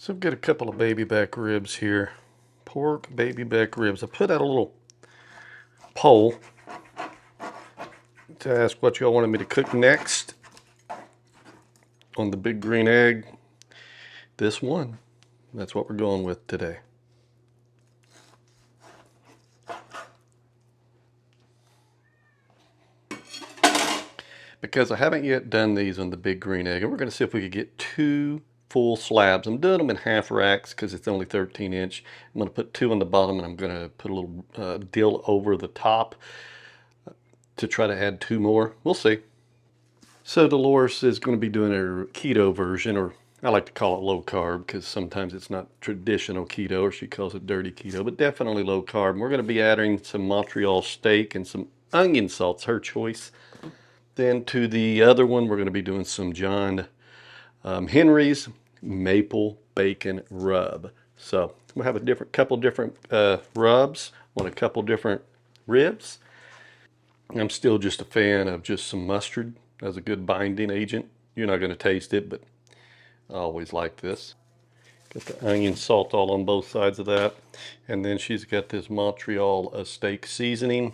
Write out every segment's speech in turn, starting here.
So I've got a couple of baby back ribs here. Pork baby back ribs. I put out a little poll to ask what y'all wanted me to cook next on the big green egg. This one. That's what we're going with today. Because I haven't yet done these on the big green egg, and we're going to see if we could get 2 full slabs. I'm doing them in half racks because it's only 13 inch. I'm going to put 2 on the bottom, and I'm going to put a little dill over the top to try to add 2 more. We'll see. So Dolores is going to be doing her keto version, or I like to call it low carb because sometimes it's not traditional keto, or she calls it dirty keto, but definitely low carb. And we're going to be adding some Montreal steak and some onion salts, her choice. Then to the other one, we're going to be doing some John Henry's maple bacon rub. So we'll have a couple different rubs on a couple different ribs. I'm still just a fan of just some mustard as a good binding agent. You're not going to taste it, but I always like this. Got the onion salt all on both sides of that. And then she's got this Montreal steak seasoning.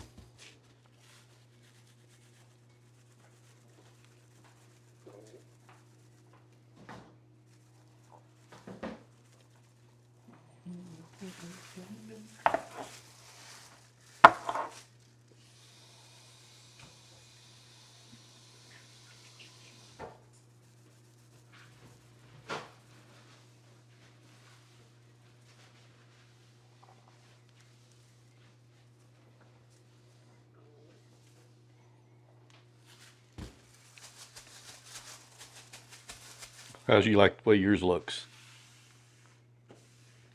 How's you like the way yours looks?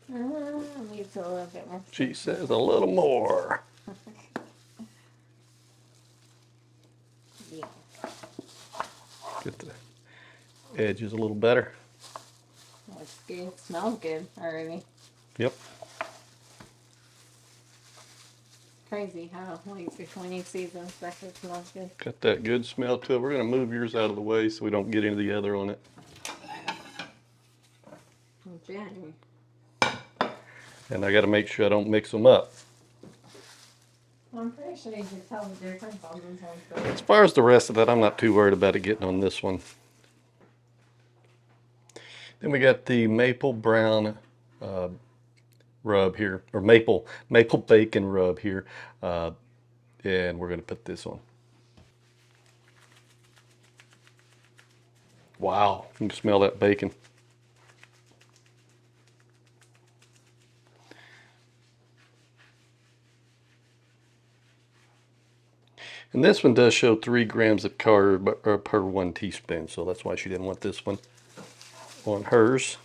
Needs a little bit more. She says a little more. Yeah. Get the edges a little better. Looks good. Smells good already. Yep. Crazy how like when you season stuff it smells good. Got that good smell to it. We're going to move yours out of the way so we don't get into the other on it. January. And I got to make sure I don't mix them up. I'm pretty sure you can tell the difference on these ones. As far as the rest of that, I'm not too worried about it getting on this one. Then we got the maple brown rub here, or maple bacon rub here. And we're going to put this on. Wow, you can smell that bacon. And this one does show 3 grams of carb per 1 teaspoon, so that's why she didn't want this one on hers.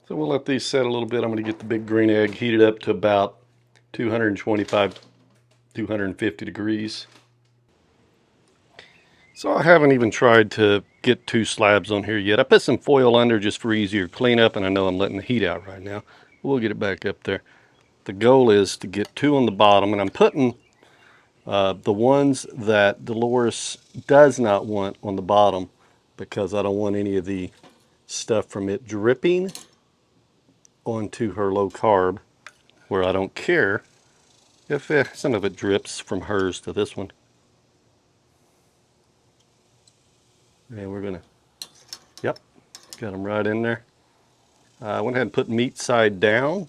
So we'll let these set a little bit. I'm going to get the big green egg heated up to about 225, 250 degrees. So I haven't even tried to get 2 slabs on here yet. I put some foil under just for easier cleanup, and I know I'm letting the heat out right now. We'll get it back up there. The goal is to get 2 on the bottom, and I'm putting the ones that Dolores does not want on the bottom because I don't want any of the stuff from it dripping onto her low carb, where I don't care if some of it drips from hers to this one. And we're gonna, yep, got them right in there. I went ahead and put meat side down,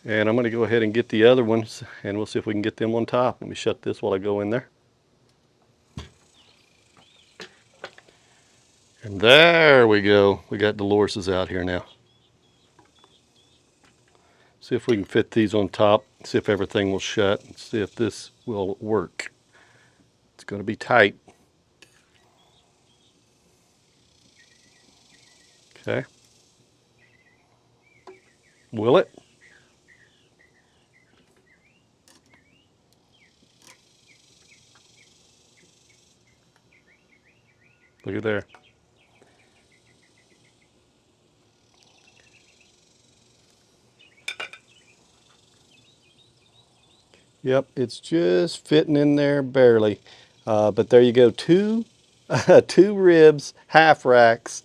and I'm gonna go ahead and get the other ones, and we'll see if we can get them on top. Let me shut this while I go in there. And there we go. We got Dolores's out here now. See if we can fit these on top, see if everything will shut, and see if this will work. It's going to be tight. Okay. Will it? Look at there. Yep, it's just fitting in there barely. But there you go, two, two ribs, half racks.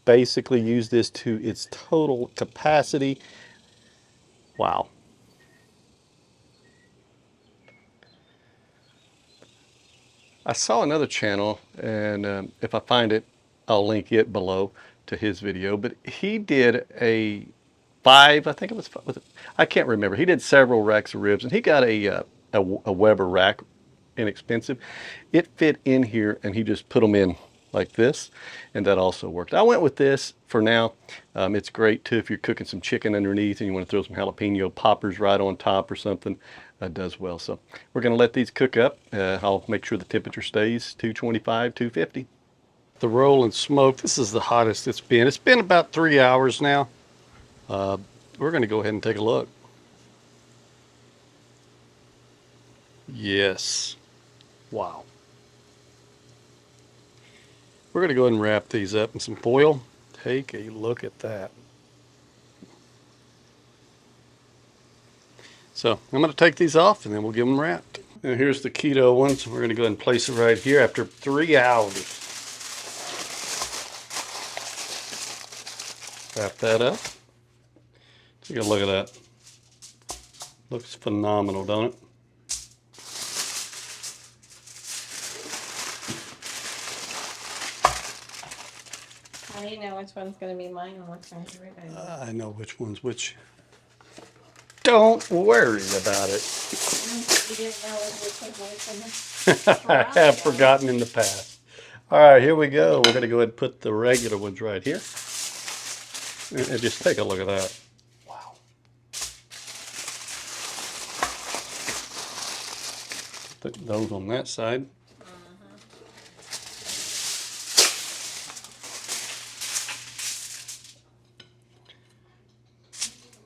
Basically use this to its total capacity. Wow. I saw another channel, and if I find it, I'll link it below to his video. But he did a five, I think it was, I can't remember. He did several racks of ribs, and he got a Weber rack, inexpensive. It fit in here, and he just put them in like this, and that also worked. I went with this for now. It's great too if you're cooking some chicken underneath and you want to throw some jalapeno poppers right on top or something. Does well. So we're going to let these cook up. I'll make sure the temperature stays 225, 250. The roll and smoke, this is the hottest it's been. It's been about 3 hours now. We're going to go ahead and take a look. Yes. Wow. We're going to go ahead and wrap these up in some foil. Take a look at that. So I'm going to take these off and then we'll give them wrapped. And here's the keto ones. We're going to go ahead and place it right here after 3 hours. Wrap that up. Take a look at that. Looks phenomenal, don't it? How do you know which one's going to be mine and which one's yours? I know which one's which. Don't worry about it. You didn't know which was which I have forgotten in the past. All right, here we go. We're going to go ahead and put the regular ones right here. And just take a look at that. Wow. Put those on that side.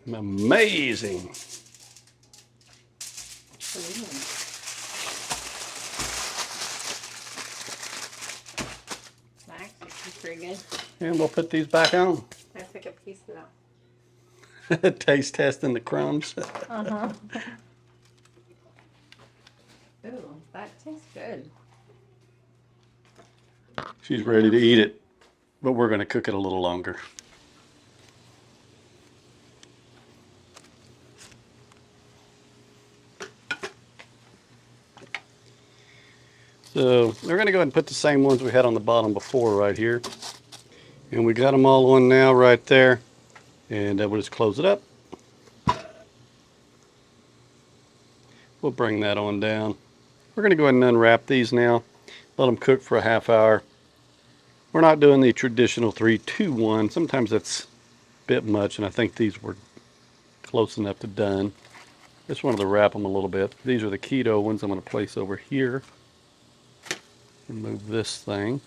Amazing. Actually, pretty good. And we'll put these back on. I took a piece of that. Taste testing the crumbs. Uh-huh. Ooh, that tastes good. She's ready to eat it, but we're going to cook it a little longer. So we're going to go ahead and put the same ones we had on the bottom before right here. And we got them all on now right there. And we'll just close it up. We'll bring that on down. We're going to go ahead and unwrap these now. Let them cook for a half hour. We're not doing the traditional 3, 2, 1. Sometimes that's a bit much, and I think these were close enough to done. Just wanted to wrap them a little bit. These are the keto ones I'm going to place over here. And move this thing.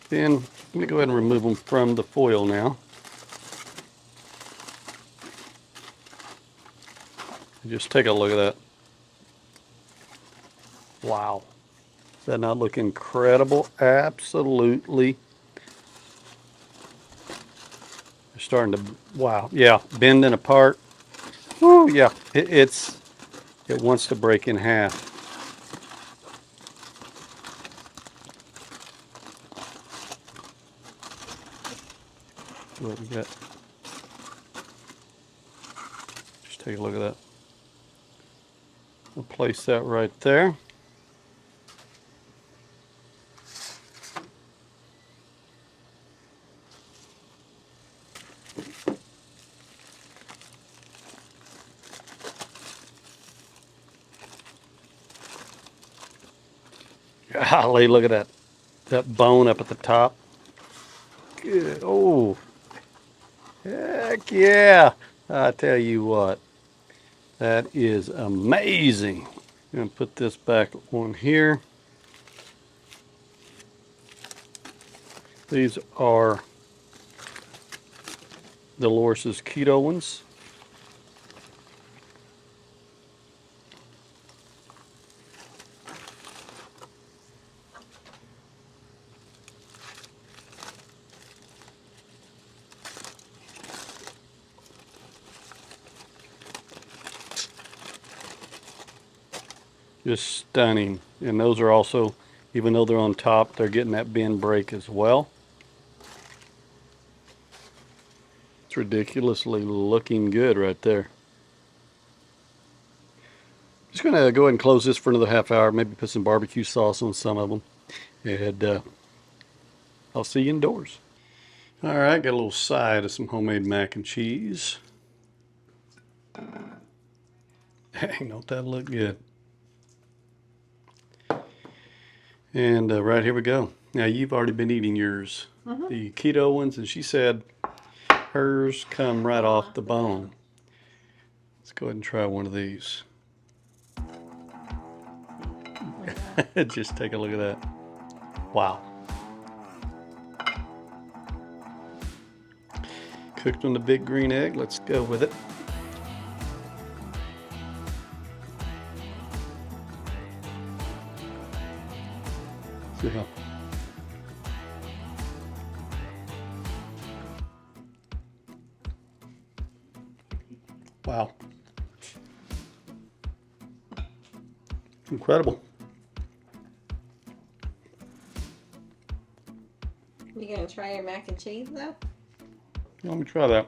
Then I'm going to go ahead and remove them from the foil now. And just take a look at that. Wow. Does that not look incredible? Absolutely. They're starting to, wow, yeah, bending apart. Woo, yeah, it wants to break in half. What we got? Just take a look at that. We'll place that right there. Golly, look at that. That bone up at the top. Good. Oh, heck yeah. I tell you what, that is amazing. I'm going to put this back on here. These are Dolores' keto ones. Just stunning. And those are also, even though they're on top, they're getting that bend break as well. It's ridiculously looking good right there. Just gonna go ahead and close this for another half hour, maybe put some barbecue sauce on some of them, and I'll see you indoors. All right, got a little side of some homemade mac and cheese. Dang, don't that look good? And right, here we go. Now, you've already been eating yours, the keto ones, and she said hers come right off the bone. Let's go ahead and try one of these. Just take a look at that. Wow. Cooked on the big green egg. Let's go with it. See how. Wow. Incredible. You gonna try your mac and cheese though? Let me try that.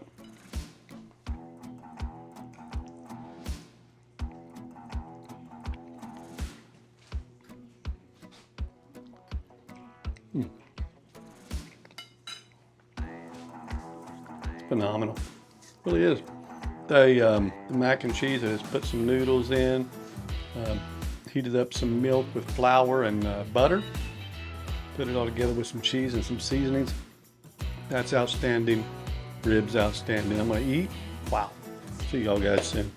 Phenomenal. Really is. The mac and cheese, I just put some noodles in, heated up some milk with flour and butter, put it all together with some cheese and some seasonings. That's outstanding. Ribs outstanding. I'm gonna eat. Wow. See y'all guys soon.